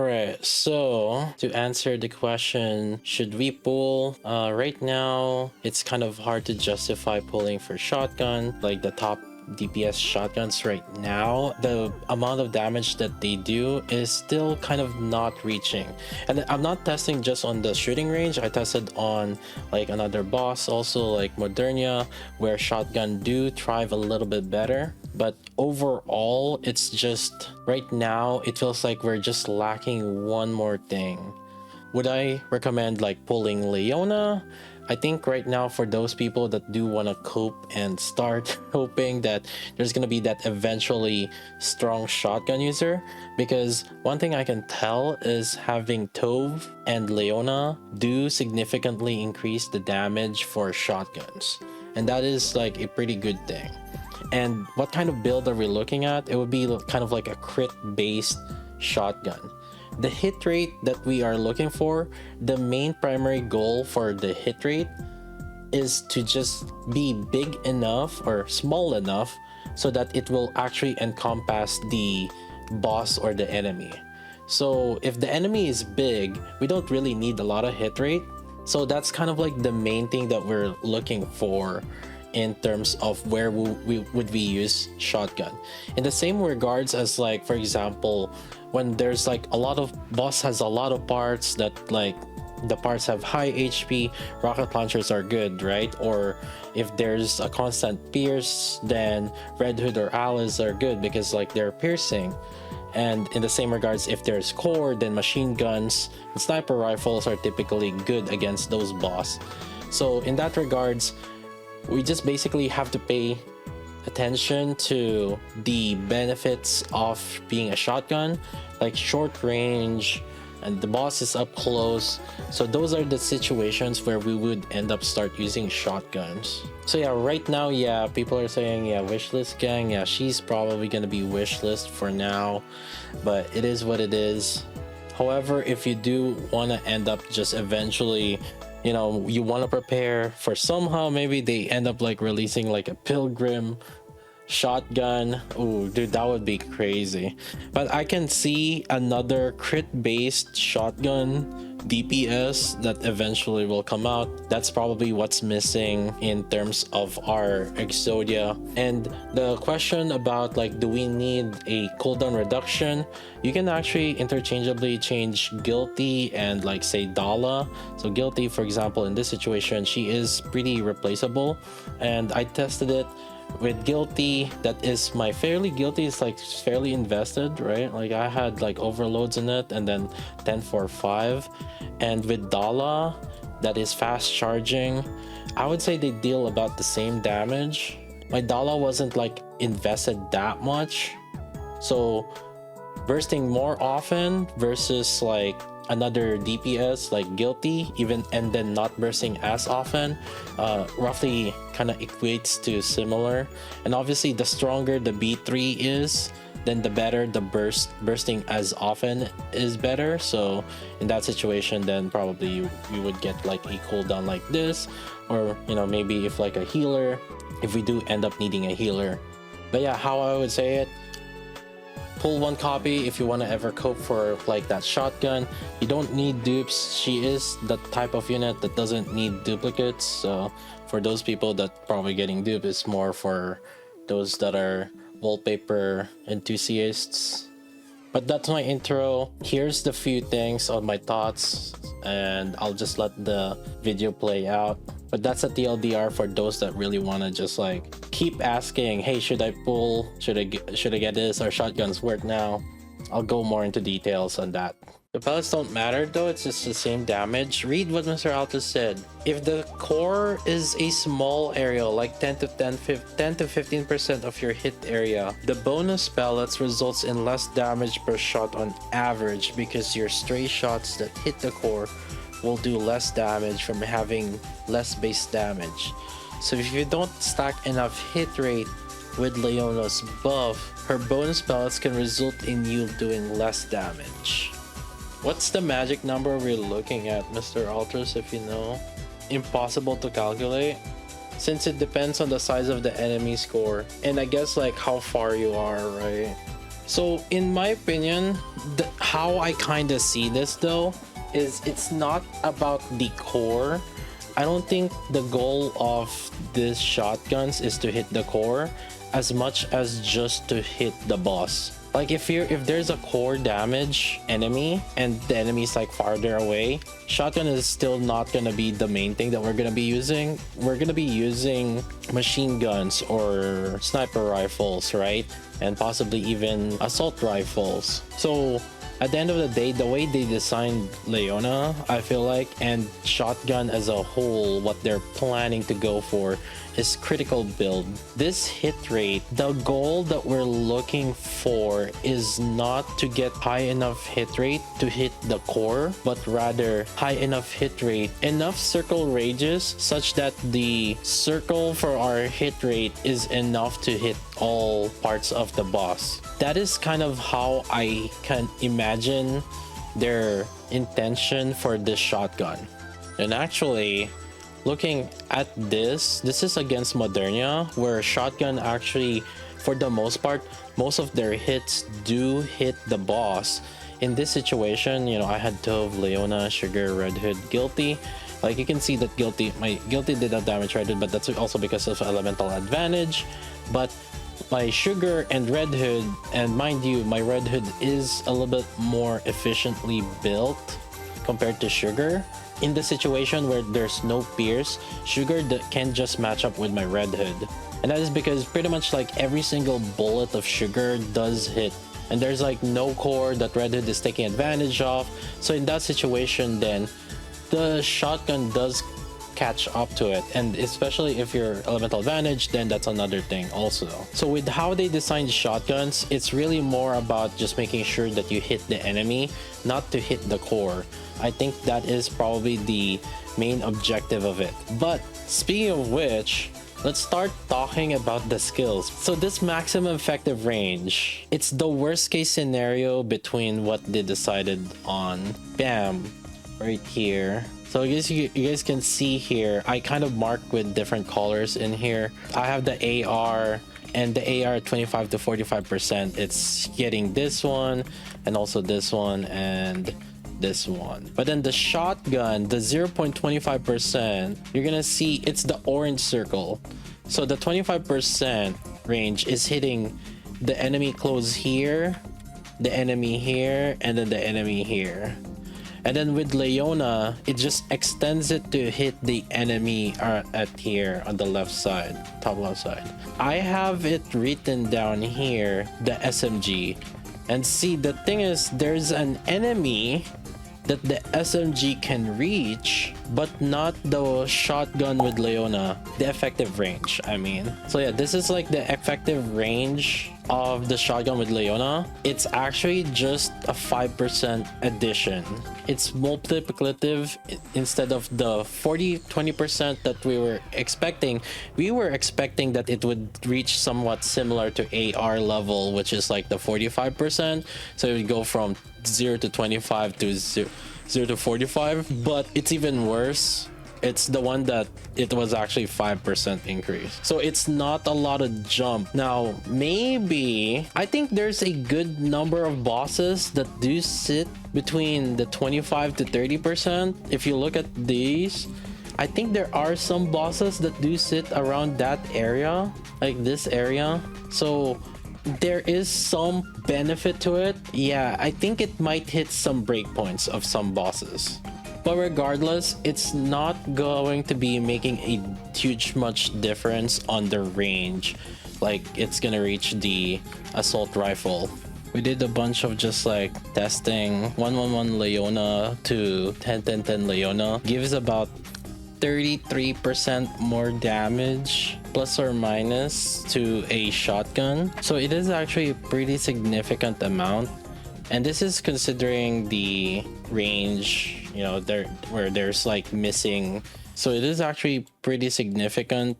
Alright, so to answer the question, should we pull? Right now, it's kind of hard to justify pulling for shotgun, like the top DPS shotguns right now. The amount of damage that they do is still kind of not reaching. And I'm not testing just on the shooting range, I tested on like another boss also, like Modernia, where shotgun do thrive a little bit better. But overall, it's just right now it feels like we're just lacking one more thing. Would I recommend like pulling Leona? I think right now for those people that do want to cope and start hoping that there's going to be that eventually strong shotgun user, because one thing I can tell is having Tove and Leona do significantly increase the damage for shotguns, and that is like a pretty good thing. And what kind of build are we looking at? It would be kind of like a crit based shotgun. The hit rate that we are looking for, the main primary goal for the hit rate is to just be big enough or small enough so that it will actually encompass the boss or the enemy. So if the enemy is big, we don't really need a lot of hit rate. So that's kind of like the main thing that we're looking for in terms of where we use shotgun. In the same regards as, like, for example, when there's like a lot of boss has a lot of parts that like the parts have high HP, rocket launchers are good, right? Or if there's a constant pierce, then Red Hood or Alice are good because like they're piercing. And in the same regards, if there's core, then machine guns and sniper rifles are typically good against those boss. So in that regards, we just basically have to pay attention to the benefits of being a shotgun, like short range, and the boss is up close. So those are the situations where we would end up start using shotguns. So yeah, right now, yeah, people are saying, yeah, wishlist gang, yeah, she's probably gonna be wishlist for now, but it is what it is. However, if you do want to end up just eventually, you know, you want to prepare for somehow maybe they end up like releasing like a pilgrim shotgun. Oh dude, that would be crazy. But I can see another crit based shotgun DPS that eventually will come out. That's probably what's missing in terms of our Exodia. And the question about like, do we need a cooldown reduction? You can actually interchangeably change Guilty and like say Dala. So Guilty, for example, in this situation, she is pretty replaceable, and I tested it with Guilty. That is my Guilty is like fairly invested, right? Like I had like overloads in it, and then 10-4-5. And with Dala, that is fast charging, I would say they deal about the same damage. My Dala wasn't like invested that much, so bursting more often versus like another DPS like Guilty, even, and then not bursting as often, roughly kind of equates to similar. And obviously the stronger the B3 is, then the better the bursting as often is better. So in that situation, then probably you would get like a cooldown like this, or you know, maybe if like a healer, if we do end up needing a healer. But yeah, how I would say it, pull one copy if you want to ever cope for like that shotgun. You don't need dupes. She is the type of unit that doesn't need duplicates. So for those people that probably getting dupe is more for those that are wallpaper enthusiasts. But that's my intro. Here's the few things on my thoughts, and I'll just let the video play out. But that's a TLDR for those that really want to just like keep asking, hey, should I pull, should I get this, or shotguns worth now? I'll go more into details on that. The pellets don't matter though, it's just the same damage. Read what Mr. Altus said. If the core is a small area, like 10 to 15% of your hit area, the bonus pellets results in less damage per shot on average, because your stray shots that hit the core will do less damage from having less base damage. So if you don't stack enough hit rate with Leona's buff, her bonus pellets can result in you doing less damage. What's the magic number we're looking at, Mr. Alters, if you know? Impossible to calculate, since it depends on the size of the enemy score, and I guess like how far you are, right? So in my opinion, how I kind of see this though is it's not about the core. I don't think the goal of these shotguns is to hit the core as much as just to hit the boss. Like if there's a core damage enemy and the enemy's like farther away, shotgun is still not gonna be the main thing that we're gonna be using. We're gonna be using machine guns or sniper rifles, right? And possibly even assault rifles. So at the end of the day, the way they designed Leona, I feel like, and shotgun as a whole, what they're planning to go for is critical build. This hit rate, the goal that we're looking for is not to get high enough hit rate to hit the core, but rather high enough hit rate, enough circle rages such that the circle for our hit rate is enough to hit all parts of the boss. That is kind of how I can imagine their intention for this shotgun. And actually, looking at this is against Modernia, where shotgun actually, for the most part, most of their hits do hit the boss. In this situation, you know, I had Tove, Leona, Sugar, Red Hood, Guilty. Like you can see that my Guilty did that damage right, but that's also because of elemental advantage. But my Sugar and Red Hood, and mind you, my Red Hood is a little bit more efficiently built compared to Sugar. In the situation where there's no pierce, Sugar can just match up with my Red Hood. And that is because pretty much like every single bullet of Sugar does hit. And there's like no core that Red Hood is taking advantage of. So in that situation then, the shotgun does catch up to it. And especially if you're elemental advantage, then that's another thing also. So with how they designed shotguns, it's really more about just making sure that you hit the enemy, not to hit the core. I think that is probably the main objective of it. But speaking of which, let's start talking about the skills. So this maximum effective range, it's the worst case scenario between what they decided on. Bam, right here. So I guess you guys can see here, I kind of marked with different colors in here. I have the AR, and the AR 25 to 45%. It's getting this one, and also this one, and this one. But then the shotgun, the 0.25%, you're gonna see it's the orange circle. So the 25% range is hitting the enemy close here, the enemy here, and then the enemy here. And then with Leona, it just extends it to hit the enemy at here on the left side, top left side. I have it written down here, the SMG. And see, the thing is, there's an enemy that the SMG can reach, but not the shotgun with Leona, the effective range, I mean. So yeah, this is like the effective range of the shotgun with Leona. It's actually just a 5% addition. It's multiplicative instead of the 20% that we were expecting. We were expecting that it would reach somewhat similar to AR level, which is like the 45%. So it would go from 0 to 25 to 0 to 45, but it's even worse. It's the one that it was actually 5% increase. So it's not a lot of jump. Now, maybe I think there's a good number of bosses that do sit between the 25 to 30%. If you look at these, I think there are some bosses that do sit around that area, like this area. So there is some benefit to it. Yeah, I think it might hit some breakpoints of some bosses. But regardless, it's not going to be making a much difference on the range. Like it's gonna reach the assault rifle. We did a bunch of just like testing. 111 Leona to 10-10-10 Leona gives about 33% more damage plus or minus to a shotgun. So it is actually a pretty significant amount. And this is considering the range, you know, where there's like missing. So it is actually pretty significant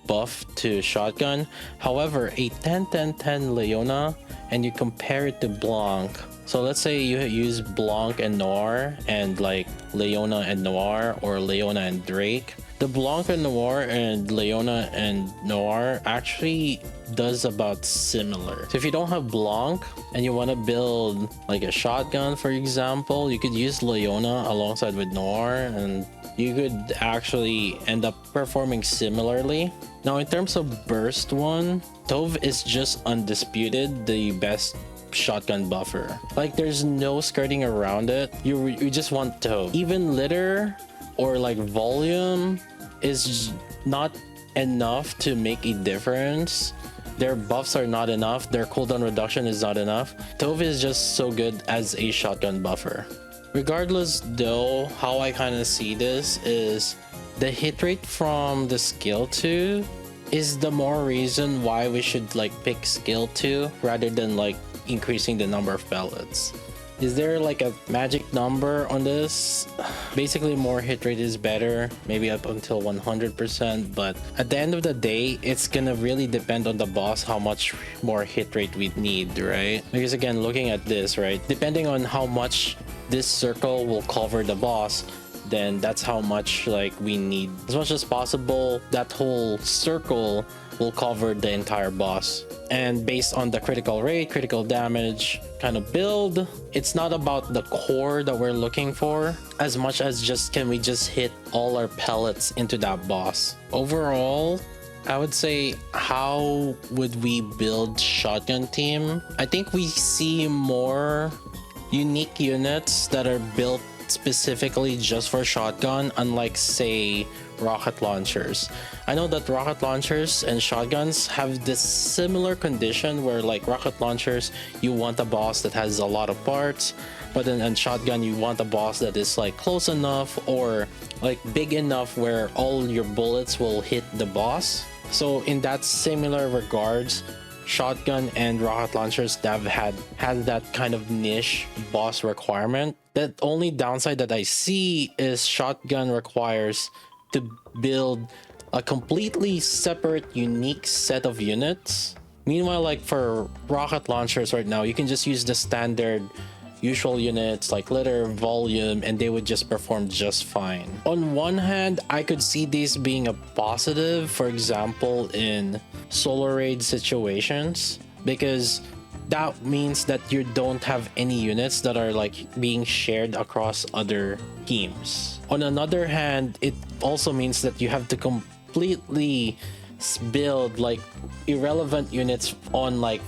buff to shotgun. However, a 10-10-10 Leona and you compare it to Blanc. So let's say you use Blanc and Noir and like Leona and Noir or Leona and Drake. The Blanc and Noir and Leona and Noir actually does about similar. So if you don't have Blanc and you want to build like a shotgun, for example, you could use Leona alongside with Noir and you could actually end up performing similarly. Now in terms of burst one, Tove is just undisputed the best shotgun buffer. Like there's no skirting around it. You just want Tove. Even litter or like volume is not enough to make a difference. Their buffs are not enough. Their cooldown reduction is not enough. Tove is just so good as a shotgun buffer. Regardless though, how I kind of see this is the hit rate from the skill 2 is the more reason why we should like pick skill 2 rather than like increasing the number of pellets. Is there like a magic number on this? Basically more hit rate is better, maybe up until 100%, but at the end of the day it's gonna really depend on the boss how much more hit rate we need, right? Because again, looking at this, right, depending on how much this circle will cover the boss, then that's how much like we need. As much as possible, that whole circle will cover the entire boss. And based on the critical rate, critical damage kind of build, it's not about the core that we're looking for as much as just can we just hit all our pellets into that boss. Overall, I would say, how would we build shotgun team? I think we see more unique units that are built specifically just for shotgun, unlike say rocket launchers. I know that rocket launchers and shotguns have this similar condition where like rocket launchers, you want a boss that has a lot of parts, but then in shotgun you want a boss that is like close enough or like big enough where all your bullets will hit the boss. So in that similar regards, shotgun and rocket launchers that have had that kind of niche boss requirement. The only downside that I see is shotgun requires to build a completely separate unique set of units. Meanwhile, like for rocket launchers right now, you can just use the standard usual units like litter, volume, and they would just perform just fine. On one hand, I could see this being a positive, for example, in solo raid situations, because that means that you don't have any units that are like being shared across other teams. On another hand, it also means that you have to completely build like irrelevant units on like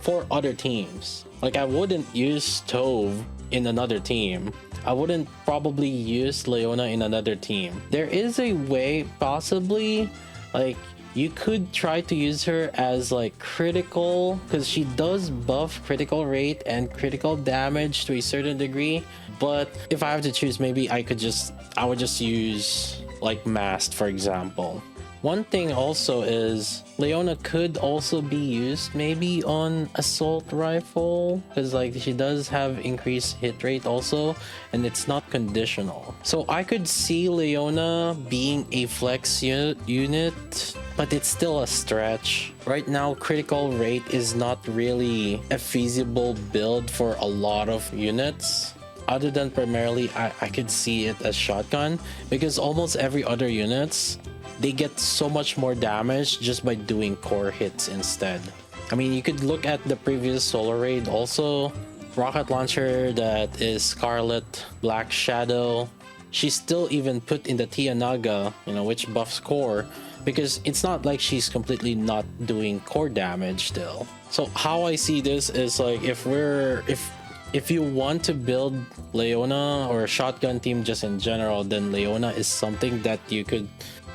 for other teams. Like I wouldn't use Tove in another team. I wouldn't probably use Leona in another team. There is a way possibly like you could try to use her as like critical, because she does buff critical rate and critical damage to a certain degree. But if I have to choose, maybe I would just use like Mast, for example. One thing also is Leona could also be used maybe on assault rifle, because like she does have increased hit rate also, and it's not conditional. So I could see Leona being a flex unit, but it's still a stretch. Right now, critical rate is not really a feasible build for a lot of units. Other than primarily, I could see it as shotgun, because almost every other units, they get so much more damage just by doing core hits instead. I mean, you could look at the previous solo raid also. Rocket launcher that is Scarlet, Black Shadow. She's still even put in the Naga, which buffs core, because it's not like she's completely not doing core damage still. So how I see this is like if you want to build Leona or a shotgun team just in general, then Leona is something that you could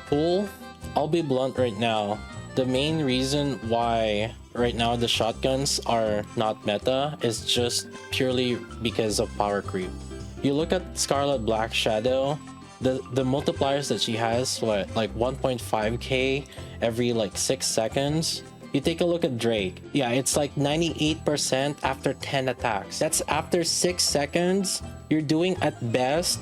pull. I'll be blunt right now. The main reason why right now the shotguns are not meta is just purely because of power creep. You look at Scarlet Black Shadow, the multipliers that she has, like 1.5k every like 6 seconds. You take a look at Drake. Yeah, it's like 98% after 10 attacks. That's after 6 seconds. You're doing at best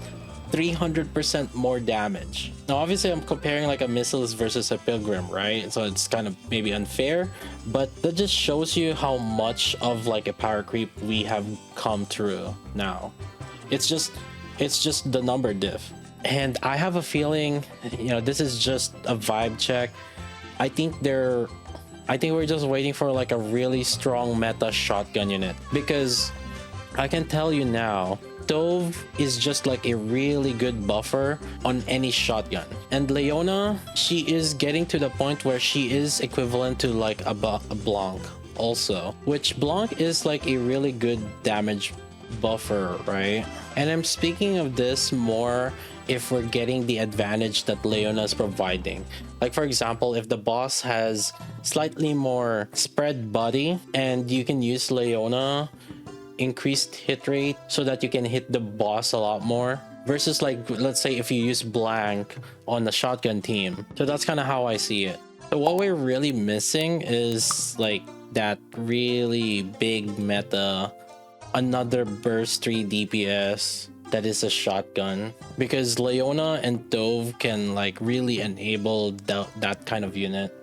300% more damage. Now obviously I'm comparing like a Missiles versus a Pilgrim, right? So it's kind of maybe unfair, but that just shows you how much of like a power creep we have come through now. It's just the number diff. And I have a feeling, this is just a vibe check. I think we're just waiting for like a really strong meta shotgun unit, because I can tell you now, Dove is just like a really good buffer on any shotgun. And Leona, she is getting to the point where she is equivalent to like a Blanc also, which Blanc is like a really good damage buffer, right? And I'm speaking of this more if we're getting the advantage that Leona is providing. Like for example, if the boss has slightly more spread body and you can use Leona, increased hit rate so that you can hit the boss a lot more, versus like, let's say if you use Blanc on the shotgun team. So that's kind of how I see it. So what we're really missing is like that really big meta, another burst 3 DPS that is a shotgun, because Leona and Dove can like really enable that kind of unit.